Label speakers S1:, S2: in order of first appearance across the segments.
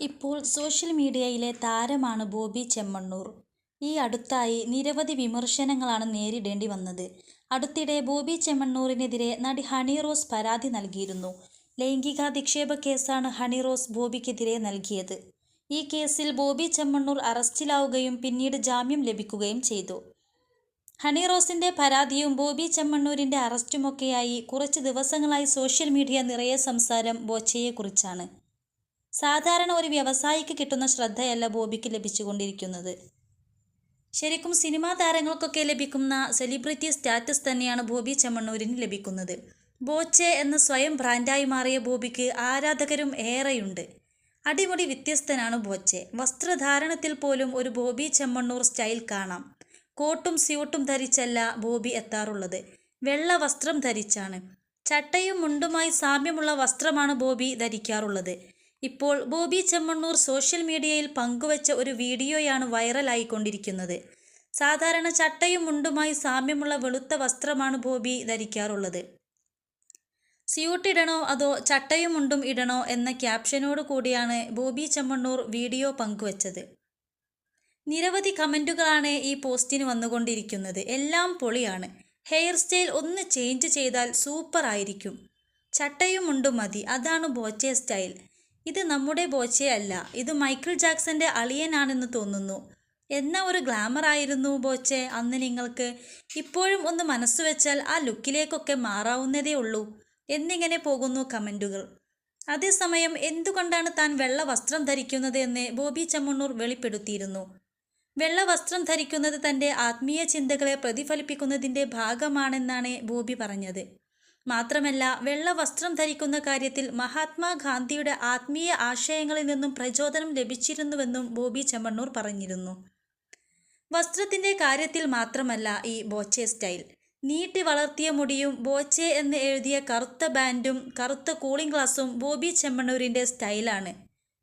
S1: ഇപ്പോൾ സോഷ്യൽ മീഡിയയിലെ താരമാണ് ബോബി ചെമ്മണ്ണൂർ. ഈ അടുത്തായി നിരവധി വിമർശനങ്ങളാണ് നേരിടേണ്ടി വന്നത്. അടുത്തിടെ ബോബി ചെമ്മണ്ണൂരിനെതിരെ നടി ഹണി റോസ് പരാതി നൽകിയിരുന്നു. ലൈംഗികാധിക്ഷേപ കേസാണ് ഹണി റോസ് ബോബിക്കെതിരെ നൽകിയത്. ഈ കേസിൽ ബോബി ചെമ്മണ്ണൂർ അറസ്റ്റിലാവുകയും പിന്നീട് ജാമ്യം ലഭിക്കുകയും ചെയ്തു. ഹണി റോസിന്റെ പരാതിയും ബോബി ചെമ്മണ്ണൂരിന്റെ അറസ്റ്റുമൊക്കെയായി കുറച്ച് ദിവസങ്ങളായി സോഷ്യൽ മീഡിയ നിറയെ സംസാരം ബോച്ചയെക്കുറിച്ചാണ്. സാധാരണ ഒരു വ്യവസായിക്ക് കിട്ടുന്ന ശ്രദ്ധയല്ല ബോബിക്ക് ലഭിച്ചുകൊണ്ടിരിക്കുന്നത്. ശരിക്കും സിനിമാ താരങ്ങൾക്കൊക്കെ ലഭിക്കുന്ന സെലിബ്രിറ്റി സ്റ്റാറ്റസ് തന്നെയാണ് ബോബി ചെമ്മണ്ണൂരിന് ലഭിക്കുന്നത്. ബോച്ചെ എന്ന സ്വയം ബ്രാൻഡായി മാറിയ ബോബിക്ക് ആരാധകരും ഏറെയുണ്ട്. അടിമുടി വ്യത്യസ്തനാണ് ബോച്ചെ. വസ്ത്രധാരണത്തിൽ പോലും ഒരു ബോബി ചെമ്മണ്ണൂർ സ്റ്റൈൽ കാണാം. കോട്ടും സ്യൂട്ടും ധരിച്ചല്ല ബോബി എത്താറുള്ളത്. വെള്ള വസ്ത്രം ധരിച്ചാണ്. ചട്ടയും മുണ്ടുമായി സാമ്യമുള്ള വസ്ത്രമാണ് ബോബി ധരിക്കാറുള്ളത്. ഇപ്പോൾ ബോബി ചെമ്മണ്ണൂർ സോഷ്യൽ മീഡിയയിൽ പങ്കുവച്ച ഒരു വീഡിയോയാണ് വൈറലായിക്കൊണ്ടിരിക്കുന്നത്. സാധാരണ ചട്ടയും മുണ്ടുമായി സാമ്യമുള്ള വെളുത്ത വസ്ത്രമാണ് ബോബി ധരിക്കാറുള്ളത്. സ്യൂട്ട് ഇടണോ അതോ ചട്ടയും മുണ്ടും ഇടണോ എന്ന ക്യാപ്ഷനോട് കൂടിയാണ് ബോബി ചെമ്മണ്ണൂർ വീഡിയോ പങ്കുവച്ചത്. നിരവധി കമൻറ്റുകളാണ് ഈ പോസ്റ്റിന് വന്നുകൊണ്ടിരിക്കുന്നത്. എല്ലാം പൊളിയാണ്. ഹെയർ സ്റ്റൈൽ ഒന്ന് ചേഞ്ച് ചെയ്താൽ സൂപ്പർ ആയിരിക്കും. ചട്ടയും മുണ്ടും മതി, അതാണ് ബോച്ചെ സ്റ്റൈൽ. ഇത് നമ്മുടെ ബോച്ചെ അല്ല, ഇത് മൈക്കിൾ ജാക്സന്റെ അളിയനാണെന്ന് തോന്നുന്നു. എന്നാ ഒരു ഗ്ലാമർ ആയിരുന്നു ബോച്ചെ അന്ന് നിങ്ങൾക്ക്. ഇപ്പോഴും ഒന്ന് മനസ്സ് വെച്ചാൽ ആ ലുക്കിലേക്കൊക്കെ മാറാവുന്നതേ ഉള്ളൂ എന്നിങ്ങനെ പോകുന്നു കമൻറ്റുകൾ. അതേസമയം എന്തുകൊണ്ടാണ് താൻ വെള്ള വസ്ത്രം ധരിക്കുന്നത് എന്ന് ബോബി ചെമ്മണ്ണൂർ വെളിപ്പെടുത്തിയിരുന്നു. വെള്ള വസ്ത്രം ധരിക്കുന്നത് തൻ്റെ ആത്മീയ ചിന്തകളെ പ്രതിഫലിപ്പിക്കുന്നതിൻ്റെ ഭാഗമാണെന്നാണ് ബോബി പറഞ്ഞത്. മാത്രമല്ല, വെള്ള വസ്ത്രം ധരിക്കുന്ന കാര്യത്തിൽ മഹാത്മാഗാന്ധിയുടെ ആത്മീയ ആശയങ്ങളിൽ നിന്നും പ്രചോദനം ലഭിച്ചിരുന്നുവെന്നും ബോബി ചെമ്മണ്ണൂർ പറഞ്ഞിരുന്നു. വസ്ത്രത്തിൻ്റെ കാര്യത്തിൽ മാത്രമല്ല ഈ ബോച്ചെ സ്റ്റൈൽ. നീട്ടി വളർത്തിയ മുടിയും ബോച്ചെ എന്ന് എഴുതിയ കറുത്ത ബാൻഡും കറുത്ത കൂളിംഗ് ഗ്ലാസും ബോബി ചെമ്മണ്ണൂരിൻ്റെ സ്റ്റൈലാണ്.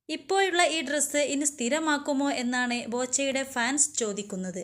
S1: ഇപ്പോഴുള്ള ഈ ഡ്രസ്സ് ഇനി സ്ഥിരമാക്കുമോ എന്നാണ് ബോച്ചയുടെ ഫാൻസ് ചോദിക്കുന്നത്.